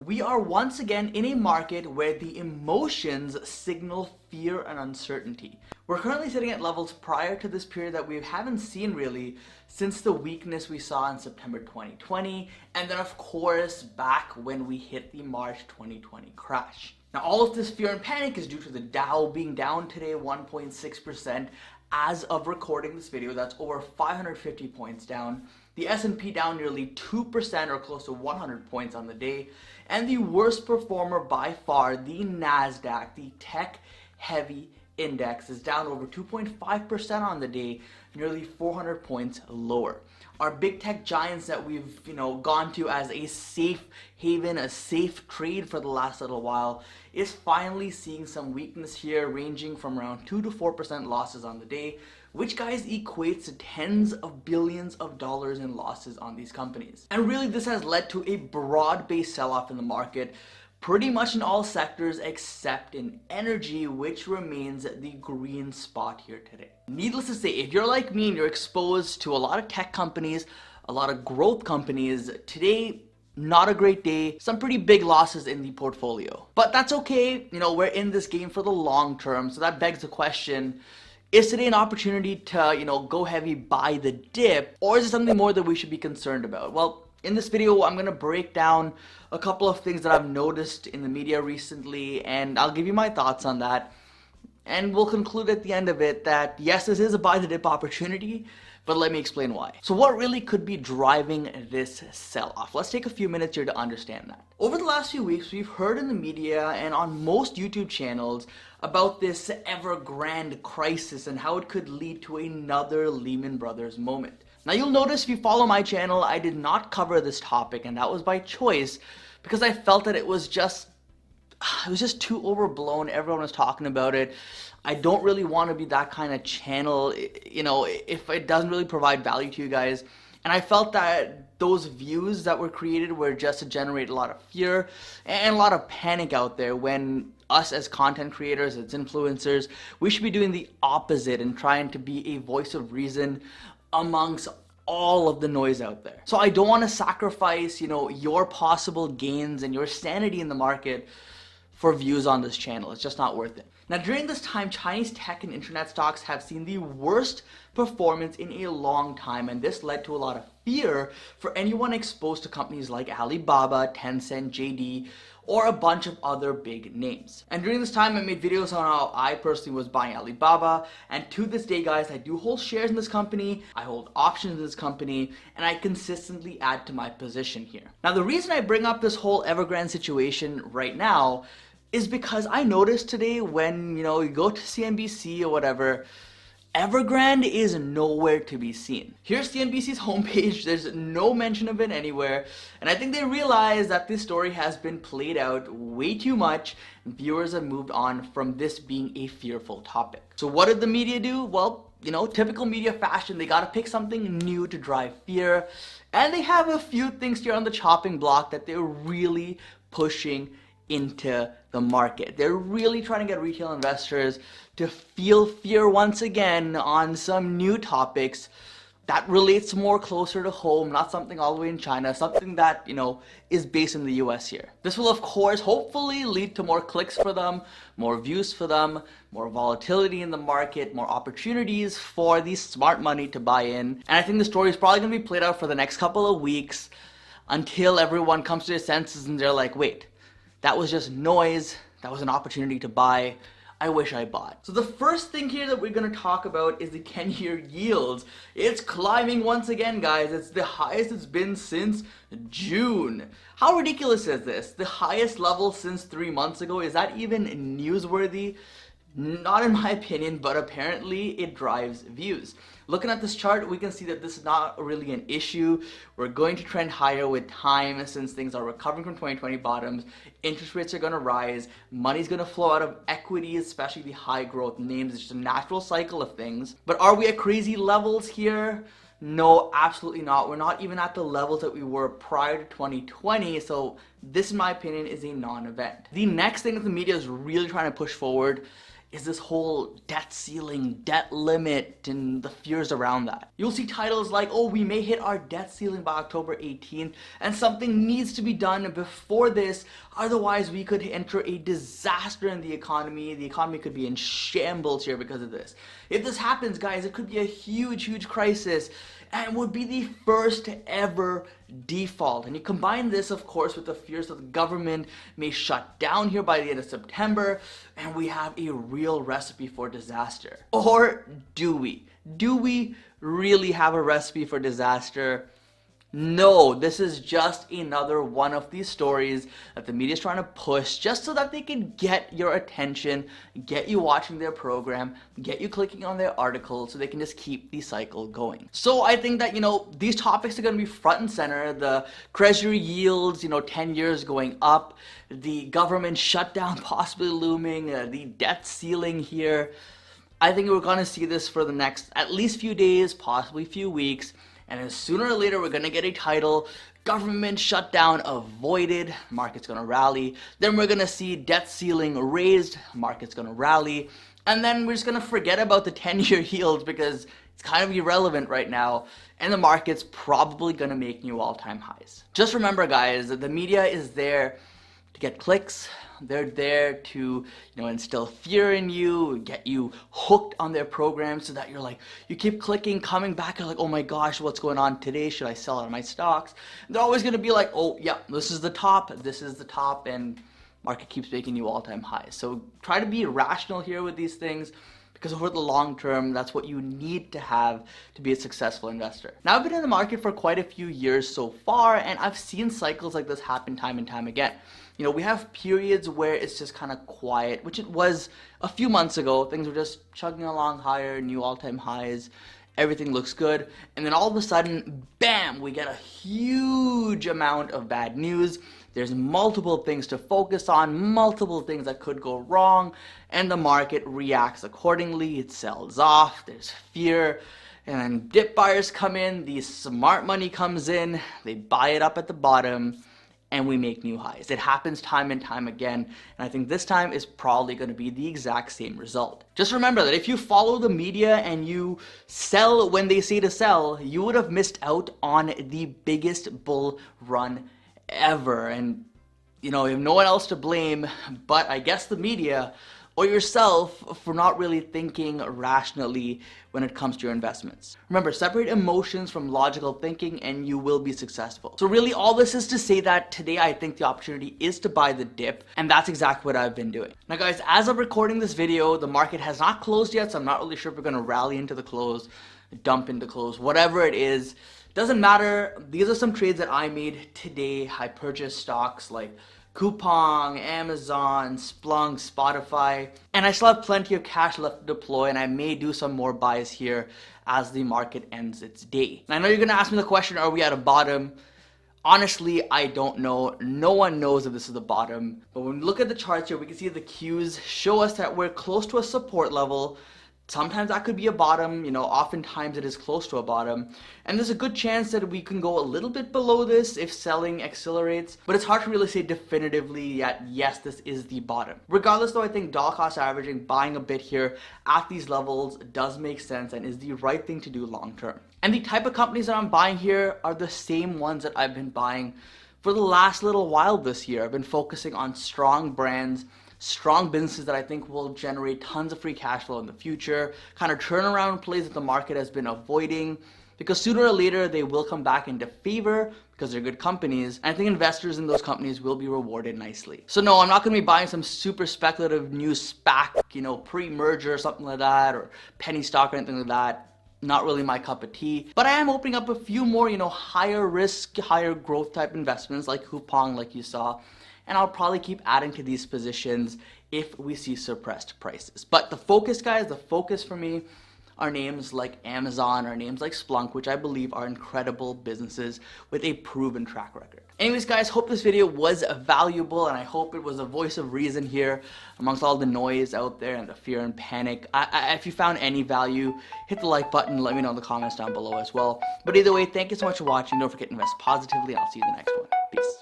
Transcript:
We are once again in a market where the emotions signal fear and uncertainty. We're currently sitting at levels prior to this period that we haven't seen really since the weakness we saw in September 2020, and then of course back when we hit the March 2020 crash. Now all of this fear and panic is due to the Dow being down today 1.6%. As of recording this video, that's over 550 points down. The S&P down nearly 2% or close to 100 points on the day. And the worst performer by far, the NASDAQ, the tech-heavy index, is down over 2.5% on the day, nearly 400 points lower. Our big tech giants that we've gone to as a safe haven, a safe trade for the last little while, is finally seeing some weakness here, ranging from around 2 to 4% losses on the day, which guys equates to tens of billions of dollars in losses on these companies. And really this has led to a broad-based sell-off in the market, pretty much in all sectors except in energy, which remains the green spot here today. Needless to say, if you're like me and you're exposed to a lot of tech companies, a lot of growth companies, today, not a great day, some pretty big losses in the portfolio. But that's okay, we're in this game for the long term, so that begs the question, is today an opportunity to, go heavy, buy the dip, or is it something more that we should be concerned about? Well, in this video, I'm going to break down a couple of things that I've noticed in the media recently, and I'll give you my thoughts on that. And we'll conclude at the end of it that yes, this is a buy the dip opportunity, but let me explain why. So what really could be driving this sell-off? Let's take a few minutes here to understand that. Over the last few weeks, we've heard in the media and on most YouTube channels about this Evergrande crisis and how it could lead to another Lehman Brothers moment. Now you'll notice if you follow my channel, I did not cover this topic, and that was by choice because I felt that it was just too overblown. Everyone was talking about it. I don't really want to be that kind of channel, if it doesn't really provide value to you guys. And I felt that those views that were created were just to generate a lot of fear and a lot of panic out there, when us as content creators, as influencers, we should be doing the opposite and trying to be a voice of reason amongst all of the noise out there. So I don't want to sacrifice, your possible gains and your sanity in the market for views on this channel. It's just not worth it. Now during this time, Chinese tech and internet stocks have seen the worst performance in a long time, and this led to a lot of fear for anyone exposed to companies like Alibaba, Tencent, JD, or a bunch of other big names. And during this time, I made videos on how I personally was buying Alibaba, and to this day, guys, I do hold shares in this company, I hold options in this company, and I consistently add to my position here. Now the reason I bring up this whole Evergrande situation right now is because I noticed today when, you go to CNBC or whatever, Evergrande is nowhere to be seen. Here's CNBC's homepage, there's no mention of it anywhere, and I think they realize that this story has been played out way too much, and viewers have moved on from this being a fearful topic. So what did the media do? Well, typical media fashion, they gotta pick something new to drive fear, and they have a few things here on the chopping block that they're really pushing into the market. They're really trying to get retail investors to feel fear once again on some new topics that relates more closer to home, not something all the way in China, something that, is based in the US here. This will, of course, hopefully lead to more clicks for them, more views for them, more volatility in the market, more opportunities for the smart money to buy in. And I think the story is probably going to be played out for the next couple of weeks until everyone comes to their senses and they're like, wait, that was just noise. That was an opportunity to buy. I wish I bought. So the first thing here that we're going to talk about is the 10-year yields. It's climbing once again, guys. It's the highest it's been since June. How ridiculous is this? The highest level since 3 months ago. Is that even newsworthy? Not in my opinion, but apparently it drives views. Looking at this chart, we can see that this is not really an issue. We're going to trend higher with time since things are recovering from 2020 bottoms. Interest rates are going to rise. Money's going to flow out of equities, especially the high growth names. It's just a natural cycle of things. But are we at crazy levels here? No, absolutely not. We're not even at the levels that we were prior to 2020. So this, in my opinion, is a non-event. The next thing that the media is really trying to push forward is this whole debt ceiling, debt limit, and the fears around that. You'll see titles like, oh, we may hit our debt ceiling by October 18th, and something needs to be done before this, otherwise we could enter a disaster in the economy. The economy could be in shambles here because of this. If this happens, guys, it could be a huge crisis, and would be the first ever default. And you combine this, of course, with the fears that the government may shut down here by the end of September, and we have a real recipe for disaster. Or do we? Do we really have a recipe for disaster? No, this is just another one of these stories that the media is trying to push just so that they can get your attention, get you watching their program, get you clicking on their articles, so they can just keep the cycle going. So I think that, these topics are going to be front and center. The treasury yields, 10 years going up, the government shutdown possibly looming, the debt ceiling here. I think we're going to see this for the next at least few days, possibly few weeks. And then sooner or later, we're going to get a title, government shutdown avoided, market's going to rally. Then we're going to see debt ceiling raised, market's going to rally. And then we're just going to forget about the 10-year yields because it's kind of irrelevant right now. And the market's probably going to make new all-time highs. Just remember, guys, that the media is there to get clicks. They're there to, instill fear in you, get you hooked on their program so that you keep clicking, coming back, you're like, oh my gosh, what's going on today? Should I sell out of my stocks? And they're always going to be like, oh yeah, this is the top, and market keeps making new all-time highs. So try to be rational here with these things, because over the long term, that's what you need to have to be a successful investor. Now, I've been in the market for quite a few years so far, and I've seen cycles like this happen time and time again. We have periods where it's just kind of quiet, which it was a few months ago. Things were just chugging along higher, new all-time highs. Everything looks good. And then all of a sudden, bam, we get a huge amount of bad news. There's multiple things to focus on, multiple things that could go wrong, and the market reacts accordingly. It sells off, there's fear, and then dip buyers come in, the smart money comes in, they buy it up at the bottom, and we make new highs. It happens time and time again, and I think this time is probably going to be the exact same result. Just remember that if you follow the media and you sell when they say to sell, you would have missed out on the biggest bull run ever. And you have no one else to blame but I guess the media or yourself for not really thinking rationally when it comes to your investments. Remember, separate emotions from logical thinking and you will be successful. So really all this is to say that today I think the opportunity is to buy the dip, and that's exactly what I've been doing. Now guys, as of recording this video, the market has not closed yet, so I'm not really sure if we're going to rally into the close, dump into close, whatever it is. Doesn't matter. These are some trades that I made today. I purchased stocks like Coupang, Amazon, Splunk, Spotify, and I still have plenty of cash left to deploy, and I may do some more buys here as the market ends its day. And I know you're going to ask me the question, are we at a bottom? Honestly, I don't know. No one knows if this is the bottom, but when we look at the charts here, we can see the cues show us that we're close to a support level. Sometimes that could be a bottom, oftentimes it is close to a bottom. And there's a good chance that we can go a little bit below this if selling accelerates. But it's hard to really say definitively yet, yes, this is the bottom. Regardless though, I think dollar cost averaging, buying a bit here at these levels does make sense and is the right thing to do long term. And the type of companies that I'm buying here are the same ones that I've been buying for the last little while this year. I've been focusing on strong brands, strong businesses that I think will generate tons of free cash flow in the future, kind of turnaround plays that the market has been avoiding, because sooner or later they will come back into favor because they're good companies, and I think investors in those companies will be rewarded nicely. So no, I'm not going to be buying some super speculative new SPAC, pre-merger or something like that, or penny stock or anything like that. Not really my cup of tea, but I am opening up a few more, higher risk, higher growth type investments like Coupang, like you saw. And I'll probably keep adding to these positions if we see suppressed prices. But the focus, guys, the focus for me are names like Amazon or names like Splunk, which I believe are incredible businesses with a proven track record. Anyways, guys, hope this video was valuable, and I hope it was a voice of reason here amongst all the noise out there and the fear and panic. If you found any value, hit the like button. Let me know in the comments down below as well. But either way, thank you so much for watching. Don't forget to invest positively. I'll see you in the next one. Peace.